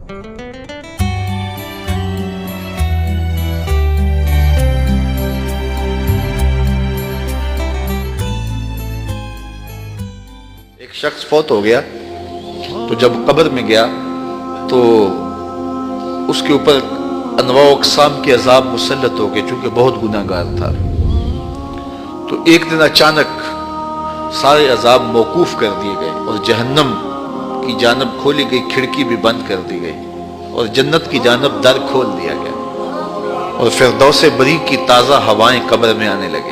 ایک شخص فوت ہو گیا تو جب قبر میں گیا تو اس کے اوپر انواع و اقسام کے عذاب مسلط ہو گئے، چونکہ بہت گناہ گار تھا۔ تو ایک دن اچانک سارے عذاب موقوف کر دیے گئے اور جہنم کی جانب کھولی گئی کھڑکی بھی بند کر دی گئی اور جنت کی جانب در کھول دیا گیا اور فردوس بری کی تازہ ہوائیں قبر میں آنے لگے۔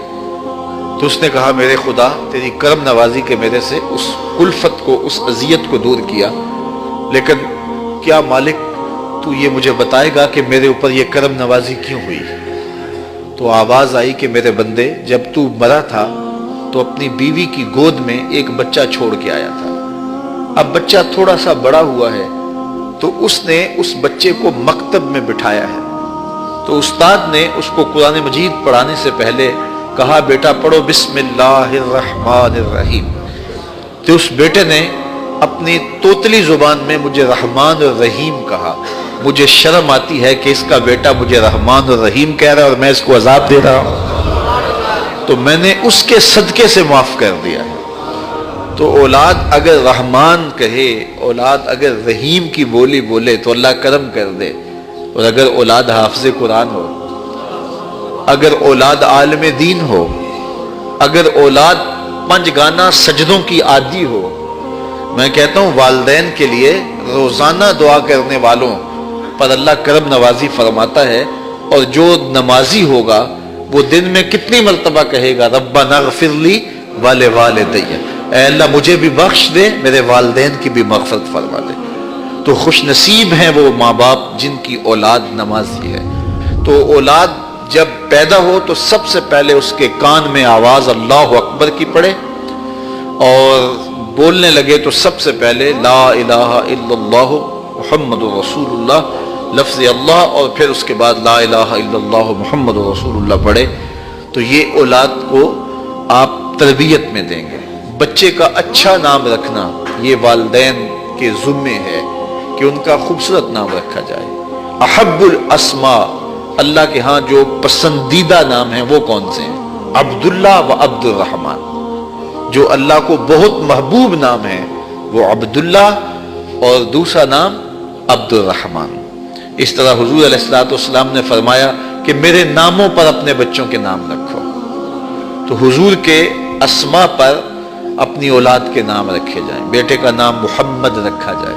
تو اس نے کہا میرے خدا تیری کرم نوازی کے میرے سے اس الفت کو، اس اذیت کو دور کیا، لیکن کیا مالک تو یہ مجھے بتائے گا کہ میرے اوپر یہ کرم نوازی کیوں ہوئی؟ تو آواز آئی کہ میرے بندے جب تو مرا تھا تو اپنی بیوی کی گود میں ایک بچہ چھوڑ کے آیا تھا، اب بچہ تھوڑا سا بڑا ہوا ہے تو اس نے اس بچے کو مکتب میں بٹھایا ہے، تو استاد نے اس کو قرآن مجید پڑھانے سے پہلے کہا بیٹا پڑھو بسم اللہ الرحمن الرحیم، تو اس بیٹے نے اپنی توتلی زبان میں مجھے رحمان اور رحیم کہا۔ مجھے شرم آتی ہے کہ اس کا بیٹا مجھے رحمان اور رحیم کہہ رہا ہے اور میں اس کو عذاب دے رہا ہوں، تو میں نے اس کے صدقے سے معاف کر دیا۔ تو اولاد اگر رحمان کہے، اولاد اگر رحیم کی بولی بولے تو اللہ کرم کر دے، اور اگر اولاد حافظ قرآن ہو، اگر اولاد عالم دین ہو، اگر اولاد پنج گانا سجدوں کی عادی ہو، میں کہتا ہوں والدین کے لیے روزانہ دعا کرنے والوں پر اللہ کرم نوازی فرماتا ہے، اور جو نمازی ہوگا وہ دن میں کتنی مرتبہ کہے گا ربنا اغفر لی ولوالدی، اے اللہ مجھے بھی بخش دے، میرے والدین کی بھی مغفرت فرما دے۔ تو خوش نصیب ہیں وہ ماں باپ جن کی اولاد نمازی ہے۔ تو اولاد جب پیدا ہو تو سب سے پہلے اس کے کان میں آواز اللہ اکبر کی پڑے، اور بولنے لگے تو سب سے پہلے لا الہ الا اللہ محمد رسول اللہ لفظ اللہ، اور پھر اس کے بعد لا الہ الا اللہ محمد رسول اللہ پڑھے۔ تو یہ اولاد کو آپ تربیت میں دیں گے۔ بچے کا اچھا نام رکھنا یہ والدین کے ذمے ہے کہ ان کا خوبصورت نام رکھا جائے۔ احب الاسماء، اللہ کے ہاں جو پسندیدہ نام ہیں وہ کون سے ہیں؟ عبداللہ و عبد الرحمن۔ جو اللہ کو بہت محبوب نام ہے وہ عبداللہ اور دوسرا نام عبد الرحمن۔ اس طرح حضور علیہ الصلوۃ والسلام نے فرمایا کہ میرے ناموں پر اپنے بچوں کے نام رکھو، تو حضور کے اسماء پر اپنی اولاد کے نام رکھے جائیں۔ بیٹے کا نام محمد رکھا جائے،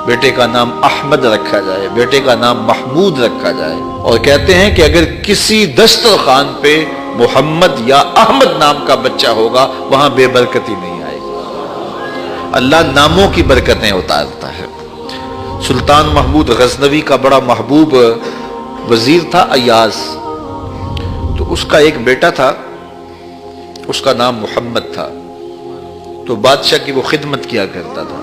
بیٹے کا نام احمد رکھا جائے، بیٹے کا نام محمود رکھا جائے، اور کہتے ہیں کہ اگر کسی دسترخوان پہ محمد یا احمد نام کا بچہ ہوگا وہاں بے برکتی نہیں آئے گی۔ اللہ ناموں کی برکتیں اتارتا ہے۔ سلطان محمود غزنوی کا بڑا محبوب وزیر تھا ایاز، تو اس کا ایک بیٹا تھا، اس کا نام محمد تھا، تو بادشاہ کی وہ خدمت کیا کرتا تھا۔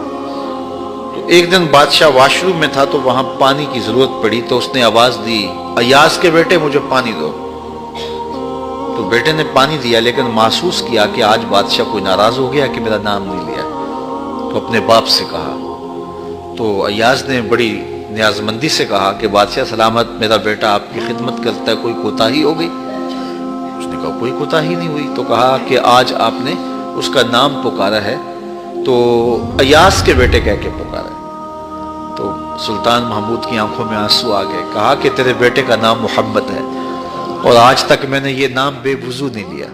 تو ایک دن بادشاہ واش روم میں تھا تو وہاں پانی کی ضرورت پڑی، تو اس نے آواز دی ایاز کے بیٹے مجھے پانی دو۔ تو بیٹے نے پانی دیا، لیکن محسوس کیا کہ آج بادشاہ کوئی ناراض ہو گیا کہ میرا نام نہیں لیا، تو اپنے باپ سے کہا۔ تو ایاز نے بڑی نیازمندی سے کہا کہ بادشاہ سلامت، میرا بیٹا آپ کی خدمت کرتا ہے، کوئی کوتاہی ہو گئی؟ اس نے کہا کوئی کوتاہی نہیں ہوئی۔ تو کہا کہ آج آپ نے اس کا نام پکارا ہے تو ایاز کے بیٹے کہہ کے پکارا ہے۔ تو سلطان محمود کی آنکھوں میں آنسو آ گئے، کہا کہ تیرے بیٹے کا نام محمد ہے، اور آج تک میں نے یہ نام بے وضو نہیں لیا۔